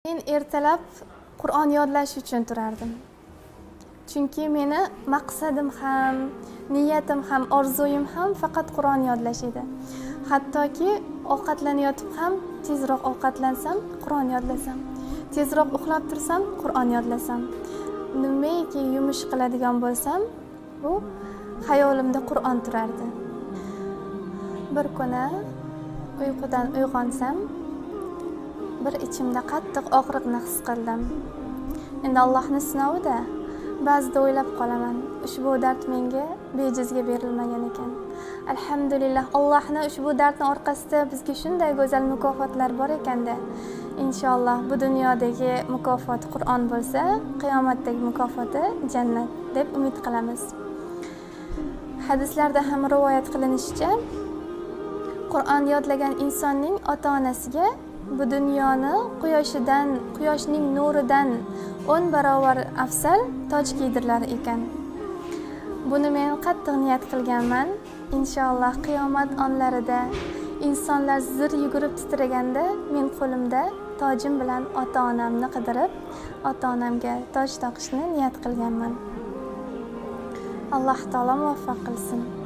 Men ertalab Qur'on yodlash uchun turardim. Chunki meni maqsadim ham, niyatim ham, orzuyim ham faqat Qur'on yodlash edi. Hattoki ovqatlanayotib ham tezroq ovqatlansam, Qur'on yodlasam. Tezroq uxlab tursam, Qur'on yodlasam. Nimaiki yumush qiladigan bo'lsam, bu xayolimda Qur'on turardi. Bir kuni uyqudan uyg'onsam, bir ichimda qattiq og'riqni his qildim. Endi Allohning sinovi-da, ba'zida o'ylab qolaman, ushbu dard menga bejizga berilmagan ekan. Alhamdulillah, Allohning ushbu dardning orqasida bizga shunday go'zal mukofotlar bor ekanda. Inshaalloh bu dunyodagi mukofot Qur'on bo'lsa, qiyomatdagi mukofoti jannat deb umid qilamiz. Hadislarda ham rivoyat qilinishicha, Qur'on yodlagan insonning ota-onasiga bu dunyoni quyoshning nuridan 10 barobar afzal toj kiydirilar ekan. Buni men qattiq niyat qilganman. Inshaalloh qiyomat onlarida insonlar zir yugurib titraganda men qo'limda tojim bilan ota-onamni qidirib, ota-onamga toj taqishni niyat qilganman. Alloh taolo muvaffaq qilsin.